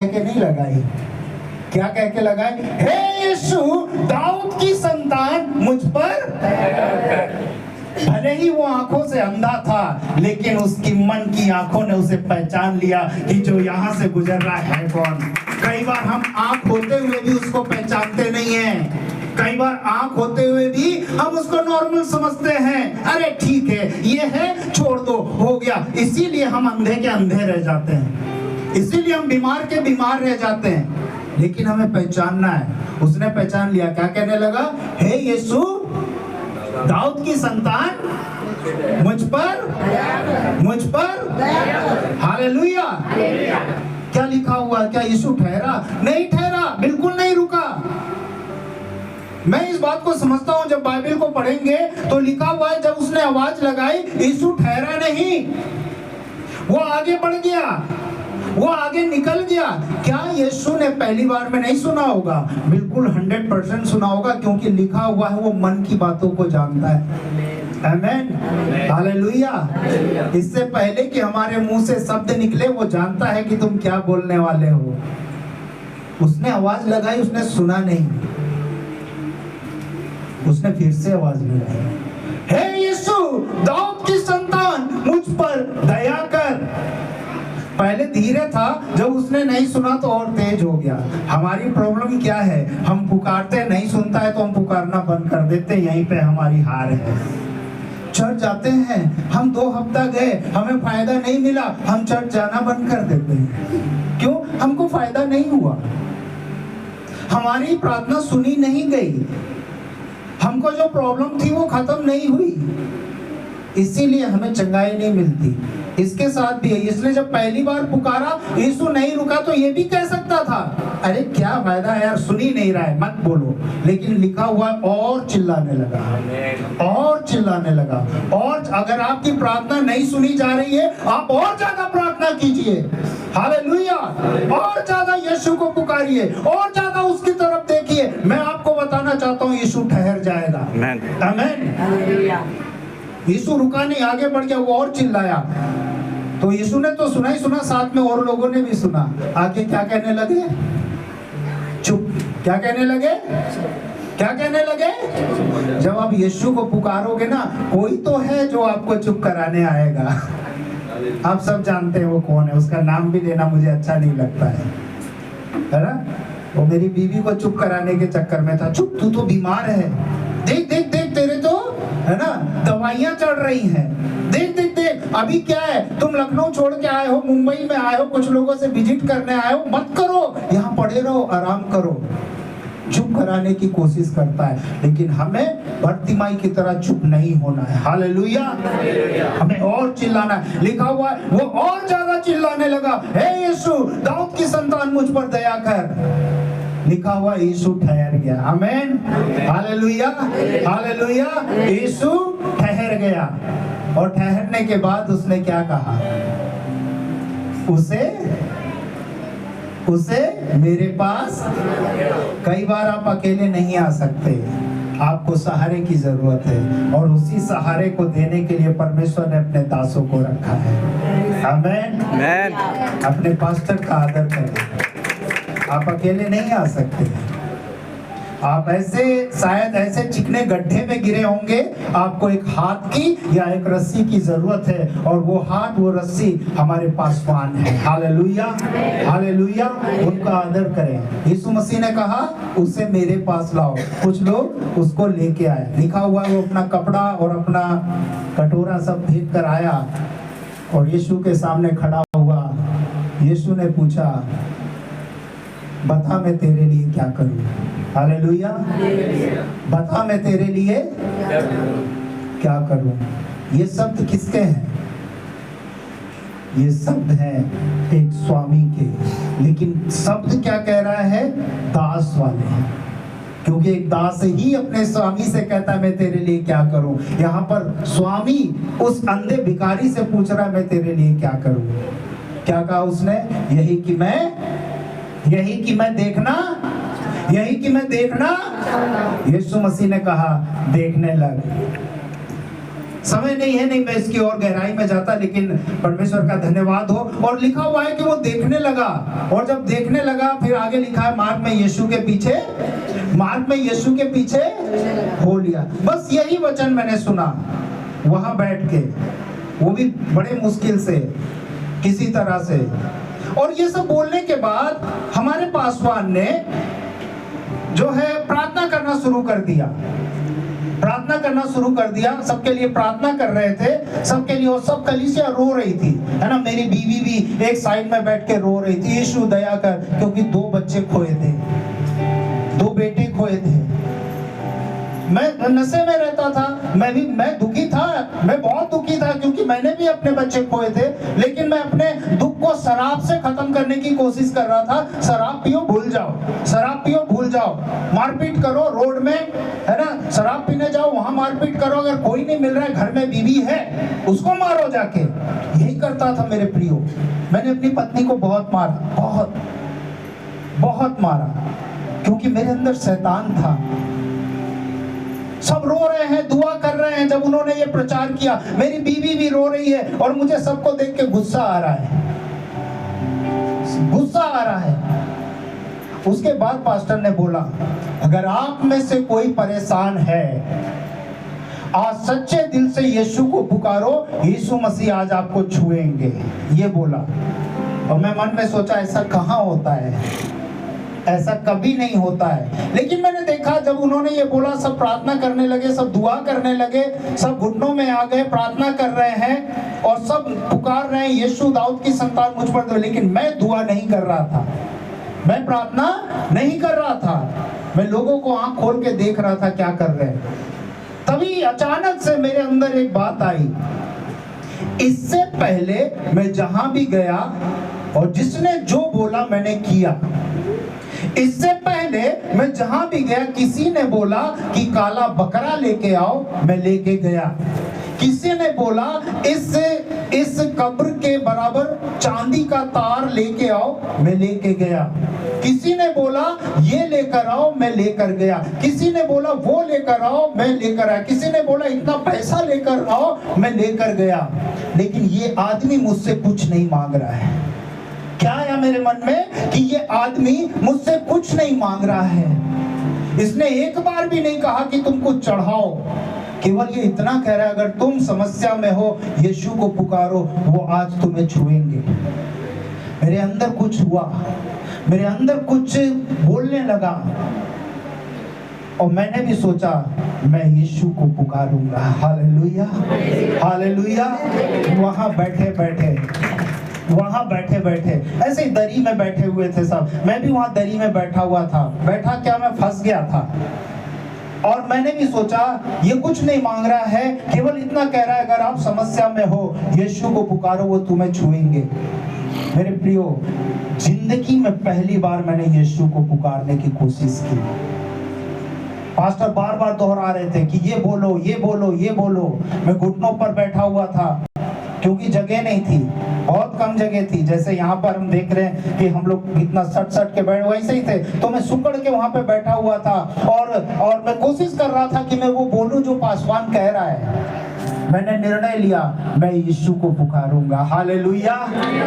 के नहीं लगाई, क्या कह के लगाई? हे यीशु दाऊद की संतान मुझ पर। भले ही वो आंखों से अंधा था, लेकिन उसकी मन की आंखों ने उसे पहचान लिया कि जो यहाँ से गुजर रहा है कौन। कई बार हम आंख होते हुए भी उसको पहचानते नहीं हैं। कई बार आंख होते हुए भी हम उसको नॉर्मल समझते हैं, अरे ठीक है ये है, छोड़ दो, हो गया। इसीलिए हम अंधे के अंधे रह जाते हैं, इसीलिए हम बीमार के बीमार रह जाते हैं। लेकिन हमें पहचानना है। उसने पहचान लिया, क्या कहने लगा? हे यीशु दाऊद की संतान मुझ पर। हालेलुया। क्या लिखा हुआ? क्या यीशु ठहरा? नहीं ठहरा, बिल्कुल नहीं रुका। मैं इस बात को समझता हूं, जब बाइबल को पढ़ेंगे तो लिखा हुआ है जब उसने आवाज लगाई यीशु ठहरा नहीं, वो आगे बढ़ गया, वो आगे निकल गया। क्या यीशु ने पहली बार में नहीं सुना होगा? बिल्कुल 100% सुना होगा, क्योंकि लिखा हुआ है वो मन की बातों को जानता है। आमेन, हालेलुया। इससे पहले कि हमारे मुंह से शब्द निकले वो जानता है कि तुम क्या बोलने वाले हो। उसने आवाज लगाई, उसने सुना नहीं, उसने फिर से आवाज लगाई, हे यीशु दाऊद की संतान मुझ पर दया कर। पहले धीरे था, जब उसने नहीं सुना तो और तेज हो गया। हमारी प्रॉब्लम क्या है? हम पुकारते नहीं सुनता है तो हम पुकारना बंद कर देते, यहीं पे हमारी हार है। चर्च जाते हैं, हम 2 हफ्ता गए, हमें फायदा नहीं मिला, हम चर्च जाना बंद कर देते हैं। क्यों? हमको फायदा नहीं हुआ, हमारी प्रार्थना सुनी नहीं गई, हमको जो प्रॉब्लम थी वो खत्म नहीं हुई, इसीलिए हमें चंगाई नहीं मिलती। इसके साथ भी है, इसने जब पहली बार पुकारा यीशु नहीं रुका तो ये भी कह सकता था, अरे क्या फायदा है यार, सुन ही नहीं रहा है, मत बोलो। लेकिन लिखा हुआ है और चिल्लाने लगा, और चिल्लाने लगा। और अगर आपकी प्रार्थना नहीं सुनी जा रही है, आप और ज्यादा प्रार्थना कीजिए, हालेलुया। और ज्यादा यीशु को पुकारिए, और ज्यादा उसकी तरफ देखिए। मैं आपको बताना चाहता हूँ यीशु ठहर जाएगा। आमीन। यीशु रुका नहीं, आगे बढ़ गया, वो और चिल्लाया। तो यीशु ने तो सुना ही सुना, साथ में और लोगों ने भी सुना। आगे क्या कहने लगे? चुप। क्या कहने लगे? क्या कहने लगे? जब आप यीशु को पुकारोगे ना, कोई तो है जो आपको चुप कराने आएगा। आप सब जानते हैं वो कौन है, उसका नाम भी लेना मुझे अच्छा नहीं लगता है ना? वो मेरी बीवी को चुप कराने के चक्कर में था, चुप, तू तो बीमार है, देख देख देख तेरे तो है ना दवाइयां चढ़ रही हैं, देख देख देख। अभी क्या है, तुम लखनऊ छोड़ के आए हो, मुंबई में आए हो, कुछ लोगों से विजिट करने आए हो, मत करो, यहाँ पड़े रहो, आराम करो। चुप कराने की कोशिश करता है, लेकिन हमें बर्तिमाई की तरह चुप नहीं होना है। हालेलुया। हमें और चिल्लाना है। लिखा हुआ है वो और ज्यादा चिल्लाने लगा, हे यीशु दाऊद की संतान मुझ पर दया कर। लिखा हुआ यीशु ठहर गया। आमीन, हालेलुया, हालेलुया। यीशु ठहर गया, और ठहरने के बाद उसने क्या कहा? उसे मेरे पास। कई बार आप अकेले नहीं आ सकते, आपको सहारे की जरूरत है, और उसी सहारे को देने के लिए परमेश्वर ने अपने दासों को रखा है। आमीन। अपने पास्टर का आदर करें। आप अकेले नहीं आ सकते, आप ऐसे शायद ऐसे चिकने गड्ढे में गिरे होंगे, आपको एक हाथ की या एक रस्सी की जरूरत है, और वो हाथ वो रस्सी हमारे पासवान है। Hallelujah, hallelujah. उनका आदर करें। यीशु मसीह ने कहा उसे मेरे पास लाओ। कुछ लोग उसको लेके आए। लिखा हुआ है वो अपना कपड़ा और अपना कटोरा सब फेंक कर आया और यीशु के सामने खड़ा हुआ। यीशु ने पूछा, बता मैं तेरे लिए क्या करूं? हालेलुया। बता मैं तेरे लिए क्या करूं? ये शब्द किसके हैं? ये शब्द हैं एक स्वामी के, लेकिन शब्द क्या कह रहा है? दास वाले। क्योंकि एक दास ही अपने स्वामी से कहता है मैं तेरे लिए क्या करूं। यहाँ पर स्वामी उस अंधे भिखारी से पूछ रहा है मैं तेरे लिए क्या करूं। क्या कहा उसने? यही कि मैं देखना। यीशु मसीह ने कहा देखने लग। समय नहीं है, नहीं मैं इसकी और गहराई में जाता, लेकिन परमेश्वर का धन्यवाद हो। और लिखा हुआ है कि वो देखने लगा, और जब देखने लगा फिर आगे लिखा है मार्ग में यीशु के पीछे हो लिया। बस यही वचन मैंने सुना वहां बैठ के, वो भी बड़े मुश्किल से किसी तरह से। और ये सब बोलने के बाद हमारे पासवान ने जो है प्रार्थना करना शुरू कर दिया, सबके लिए प्रार्थना कर रहे थे, सबके लिए। और सब कलीसिया रो रही थी, है ना। मेरी बीवी भी एक साइड में बैठ के रो रही थी, यीशु दया कर, क्योंकि 2 बच्चे खोए थे, 2 बेटे खोए थे। मैं नशे में रहता था, मैं दुखी था, मैं बहुत दुखी था, क्योंकि मैंने भी अपने बच्चे खोए थे। लेकिन मैं अपने दुख को शराब से खत्म करने की कोशिश कर रहा था। शराब पियो भूल जाओ, मारपीट करो रोड में, है ना, शराब पीने जाओ, वहां मारपीट करो, अगर कोई नहीं मिल रहा है, घर में बीवी है, उसको मारो जाके। यही करता था मेरे प्रियो। मैंने अपनी पत्नी को बहुत मारा, क्योंकि मेरे अंदर शैतान था। सब रो रहे हैं, दुआ कर रहे हैं। जब उन्होंने ये प्रचार किया, मेरी बीवी भी रो रही है, और मुझे सबको देख के गुस्सा आ रहा है। उसके बाद पास्टर ने बोला, अगर आप में से कोई परेशान है, आज सच्चे दिल से यीशु को पुकारो, यीशु मसीह आज आपको छुएंगे। ये बोला। और मैं मन में सोचा, ऐसा कहाँ होता है, ऐसा कभी नहीं होता है। लेकिन मैंने देखा जब उन्होंने ये बोला, सब प्रार्थना करने लगे, सब दुआ करने लगे, सब घुटनों में आ गए, प्रार्थना कर रहे हैं, और सब पुकार रहे हैं, यीशु दाऊद की संतान मुझ पर दो। लेकिन मैं दुआ नहीं कर रहा था, मैं प्रार्थना नहीं कर रहा था, मैं लोगों को आंख खोल के देख रहा था क्या कर रहे हैं। तभी अचानक से मेरे अंदर एक बात आई। इससे पहले मैं जहां भी गया और जिसने जो बोला मैंने किया। इससे पहले मैं जहां भी गया, किसी ने बोला कि काला बकरा लेके आओ, मैं लेके गया। किसी ने बोला इस कब्र के बराबर चांदी का तार लेके आओ, मैं लेके गया। किसी ने बोला ये लेकर आओ, मैं लेकर गया। किसी ने बोला वो लेकर आओ, मैं लेकर आया। किसी ने बोला इतना पैसा लेकर आओ, मैं लेकर गया। लेकिन ये आदमी मुझसे कुछ नहीं मांग रहा है। क्या आया मेरे मन में कि ये आदमी मुझसे कुछ नहीं मांग रहा है। इसने एक बार भी नहीं कहा कि तुम कुछ चढ़ाओ, केवल ये इतना कह रहा है, अगर तुम समस्या में हो, यीशु को पुकारो, वो आज तुम्हें छुएंगे। मेरे अंदर कुछ हुआ, मेरे अंदर कुछ बोलने लगा, और मैंने भी सोचा मैं यीशु को पुकारूंगा। Hallelujah, hallelujah. वहां बैठे बैठे ऐसे ही दरी में बैठे हुए थे सब। मैं भी वहां दरी में बैठा हुआ था। बैठा क्या, मैं फंस गया था। और मैंने भी सोचा ये कुछ नहीं मांग रहा है, केवल इतना कह रहा है, अगर आप समस्या में हो, यीशु को पुकारो, वो तुम्हें छुएंगे। मेरे प्रियो, जिंदगी में पहली बार मैंने यीशु को पुकारने की कोशिश की। पास्टर बार बार दोहरा रहे थे कि ये बोलो, ये बोलो, ये बोलो। मैं घुटनों पर बैठा हुआ था, क्योंकि जगह नहीं थी, बहुत कम जगह थी। जैसे यहाँ पर हम देख रहे हैं कि हम लोग इतना सट के बैठ, वैसे ही थे। तो मैं सुकड़ के वहां पे बैठा हुआ था, और मैं कोशिश कर रहा था कि मैं वो बोलूं जो पासवान कह रहा है। मैंने निर्णय लिया, मैं यीशु को पुकारूंगा। Hallelujah,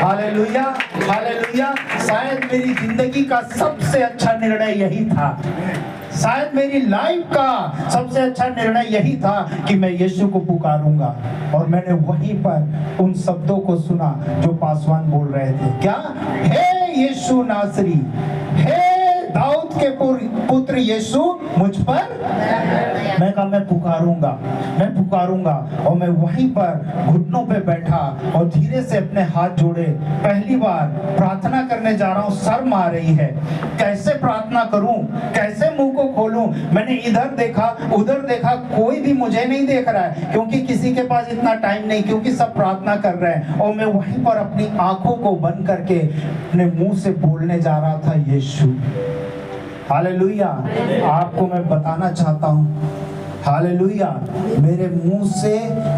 hallelujah, hallelujah. शायद मेरी जिंदगी का सबसे अच्छा निर्णय यही था। शायद मेरी लाइफ का सबसे अच्छा निर्णय यही था कि मैं यीशु को पुकारूंगा। और मैंने वहीं पर उन शब्दों को सुना जो पासवान बोल रहे थे। क्या? हे यीशु नासरी, हे दाऊद के पुत्र यीशु, मुझ पर। मैं कहा मैं पुकारूंगा। और मैं वहीं पर घुटनों पे बैठा और धीरे से अपने हाथ जोड़े। पहली बार प्रार्थना करने जा रहा हूँ, शर्म आ रही है, कैसे प्रार्थना करूं, कैसे मुंह को खोलूं। मैंने इधर देखा, उधर देखा, कोई भी मुझे नहीं देख रहा है, क्योंकि किसी के पास इतना टाइम नहीं, क्योंकि सब प्रार्थना कर रहे हैं। और मैं वहीं पर अपनी आंखों को बंद करके अपने मुंह से बोलने जा रहा था, यीशु। हालेलुया। आपको मैं बताना चाहता हूँ, हालेलुया, मेरे मुंह से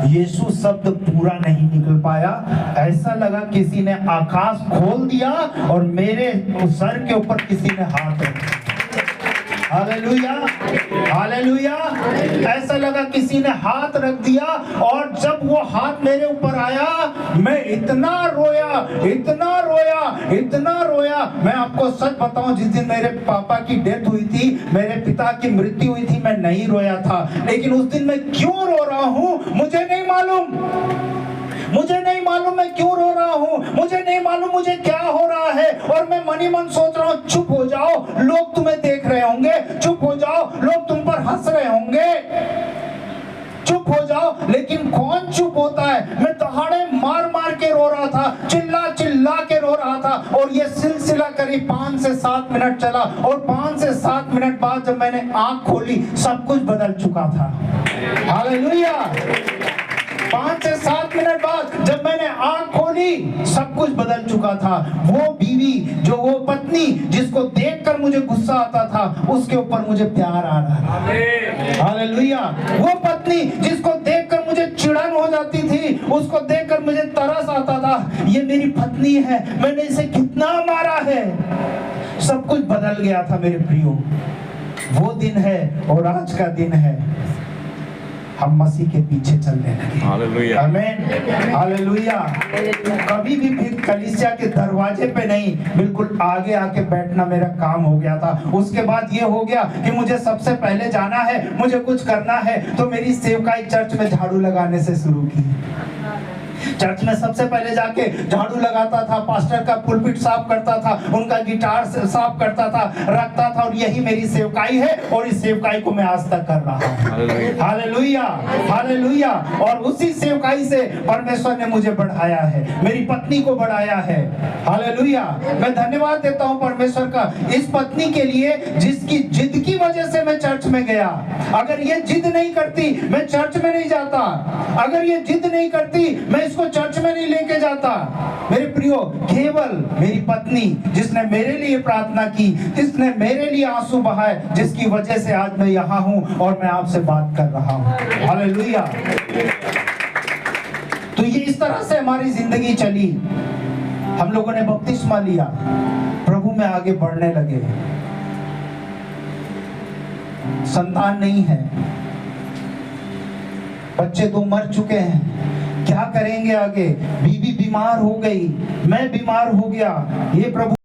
यीशु शब्द पूरा नहीं निकल पाया। ऐसा लगा किसी ने आकाश खोल दिया और मेरे सर के ऊपर किसी ने हाथ रखा। Hallelujah, hallelujah. ऐसा लगा किसी ने हाथ रख दिया, और जब वो हाथ मेरे ऊपर आया, मैं इतना रोया, इतना रोया, इतना रोया। मैं आपको सच बताऊं, जिस दिन मेरे पापा की डेथ हुई थी, मेरे पिता की मृत्यु हुई थी, मैं नहीं रोया था। लेकिन उस दिन मैं क्यों रो रहा हूं मुझे नहीं मालूम, मुझे नहीं मालूम मैं क्यों रो रहा हूँ, मुझे नहीं मालूम मुझे क्या हो रहा है। और मैं मन ही मन सोच रहा हूँ, चुप हो जाओ, लोग तुम्हें देख रहे होंगे, चुप हो जाओ, लोग तुम पर हंस रहे होंगे, चुप हो जाओ। लेकिन कौन चुप होता है? मैं दहाड़े मार मार के रो रहा था, चिल्ला चिल्ला के रो रहा था। और ये सिलसिला करीब 5 से 7 मिनट चला, और 5 से 7 मिनट बाद जब मैंने आंख खोली, सब कुछ बदल चुका था। हालेलुया। 5 से 7 मिनट बाद जब मैंने आंख खोली, सब कुछ बदल चुका था। वो बीवी, जो वो पत्नी जिसको देखकर मुझे गुस्सा आता था, उसके ऊपर मुझे प्यार आ रहा था। हालेलुया। वो पत्नी जिसको देखकर मुझे चिढ़न हो जाती थी, उसको देखकर मुझे तरस आता था, ये मेरी पत्नी है, मैंने इसे कितना मारा है। सब कुछ बदल गया था मेरे प्रियो। वो दिन है और आज का दिन है, हम मसीह के पीछे चलने लगे। हालेलुया, आमीन, हालेलुया। कभी भी फिर कलीसिया के दरवाजे पे नहीं, बिल्कुल आगे आके बैठना मेरा काम हो गया था। उसके बाद ये हो गया कि मुझे सबसे पहले जाना है, मुझे कुछ करना है, तो मेरी सेवकाई चर्च में झाड़ू लगाने से शुरू की। चर्च में सबसे पहले जाके झाड़ू लगाता था, पास्टर का पुलपिट साफ करता था, उनका गिटार साफ करता था, रखता था, और यही मेरी सेवकाई है, और इस सेवकाई को मैं आज तक कर रहा हूँ। Hallelujah, hallelujah. और उसी सेवकाई से परमेश्वर ने मुझे बढ़ाया है, मेरी पत्नी को बढ़ाया है। हालेलुया। मैं धन्यवाद देता हूँ परमेश्वर का इस पत्नी के लिए, जिसकी जिद की वजह से मैं चर्च में गया। अगर ये जिद नहीं करती, मैं चर्च में नहीं जाता। अगर ये जिद नहीं करती, मैं इसको चर्च में नहीं लेके जाता। मेरे प्रियो, केवल मेरी पत्नी, जिसने मेरे लिए प्रार्थना की, जिसने मेरे लिए आंसू बहाए, जिसकी वजह से आज मैं यहाँ हूँ और मैं आपसे बात कर रहा हूँ। हालेलुया। तो ये इस तरह से हमारी जिंदगी चली। हम लोगों ने बपतिस्मा लिया, प्रभु में आगे बढ़ने लगे। संतान नहीं है, बच्चे 2 मर चुके हैं, क्या करेंगे आगे? बीवी बीमार हो गई, मैं बीमार हो गया। ये प्रभु